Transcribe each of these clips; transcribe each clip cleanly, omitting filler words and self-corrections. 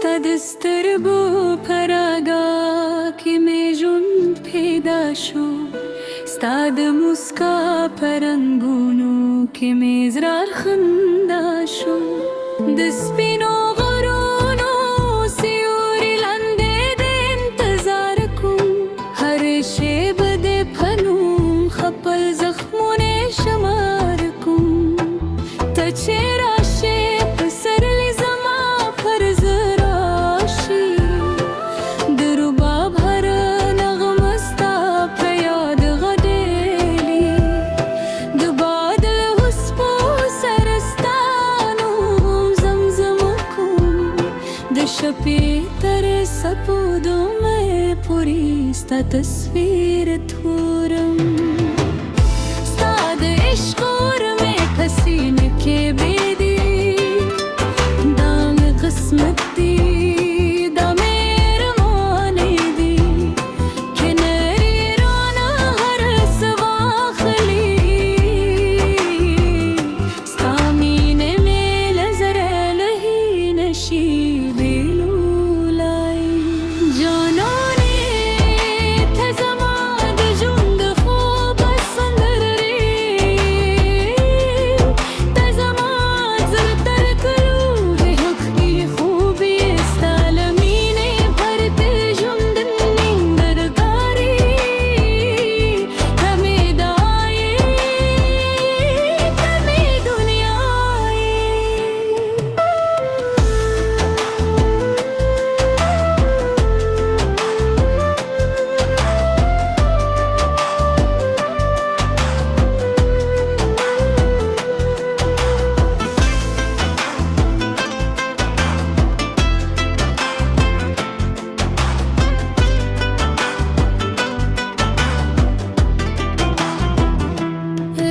ستدستربو پرگا که میجون پیدا شو ستاد مسکا پرنگونو که میزرار خندا شو دسپینو غرونو سیوری لنده ده انتظار کن هر شیب ده پنو خپل زخمون شمار کن تا چرا شیب سرلی زما فرز راشی درو باب هر نغمستا پیاد غدیلی دباد حسبو سرستانو زمزم کن دشپی تر سپودو میں پوری ستا تصویر تھورم ستاد عشقور میں پسین کے بیدی دام قسمت دی دا مہربانی دی کہ نری رانا ہر سواخلی ستامین میں لزر لہی نشیبی لولائی جانانی تھے زمان جند خوب سندر ری تھے زمان زرتر کرو ہے حق کی خوبی استعلمین بھرتے جند نیندر کاری ہمیں دائیں ہمیں دنیا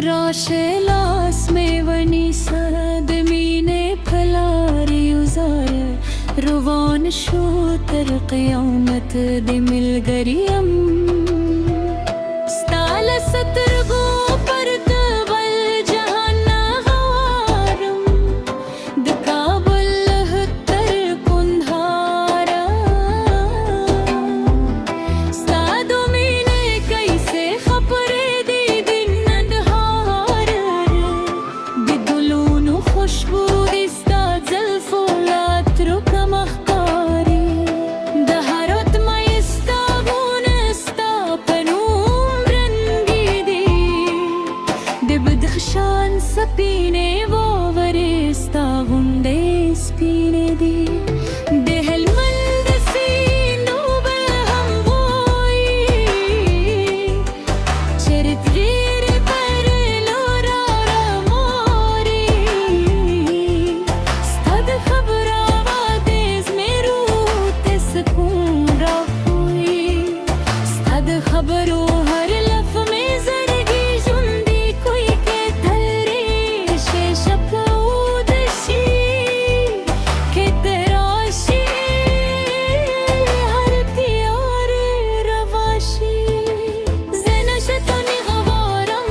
راش لاس میں ونی ساد مینے پھلاری ازار روان شو تر قیامت دی مل گریم ستال ستر گو پر قبل جہانا غوارم دکابل تر کندھارا ستادو مینے کیسے خبرے دی دن اندھار بدلون خوشبو استاد زلف و عطر کا مخکاری دهرت مایستا گونستا پنوم رنگی دی دی بدخشان سپینے واورستا غنڈے سپینے دی دی هلمند سینو بهم وای چرت غیر پر لورا راموری ستاد خبر آواتیز میرو تسکون رافوی ستاد خبرو ہر لف میں زرگی جندی کوئی کے تھری شیش پودشی کے تراشی ہر پیار رواشی زنا شتانی غوارم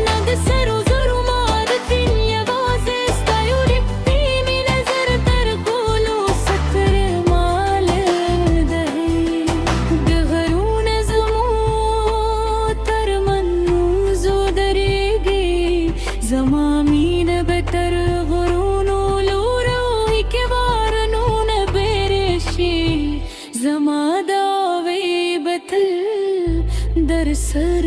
ند سرو زرو ماد دنیا واز استایوری بیمی نظر تر گولو ستر مال دهی دغرون زمو تر منو زو دریگی زمامین بتر غرونو لوروی کے وارنون بیرشی زما داوی بتل در سر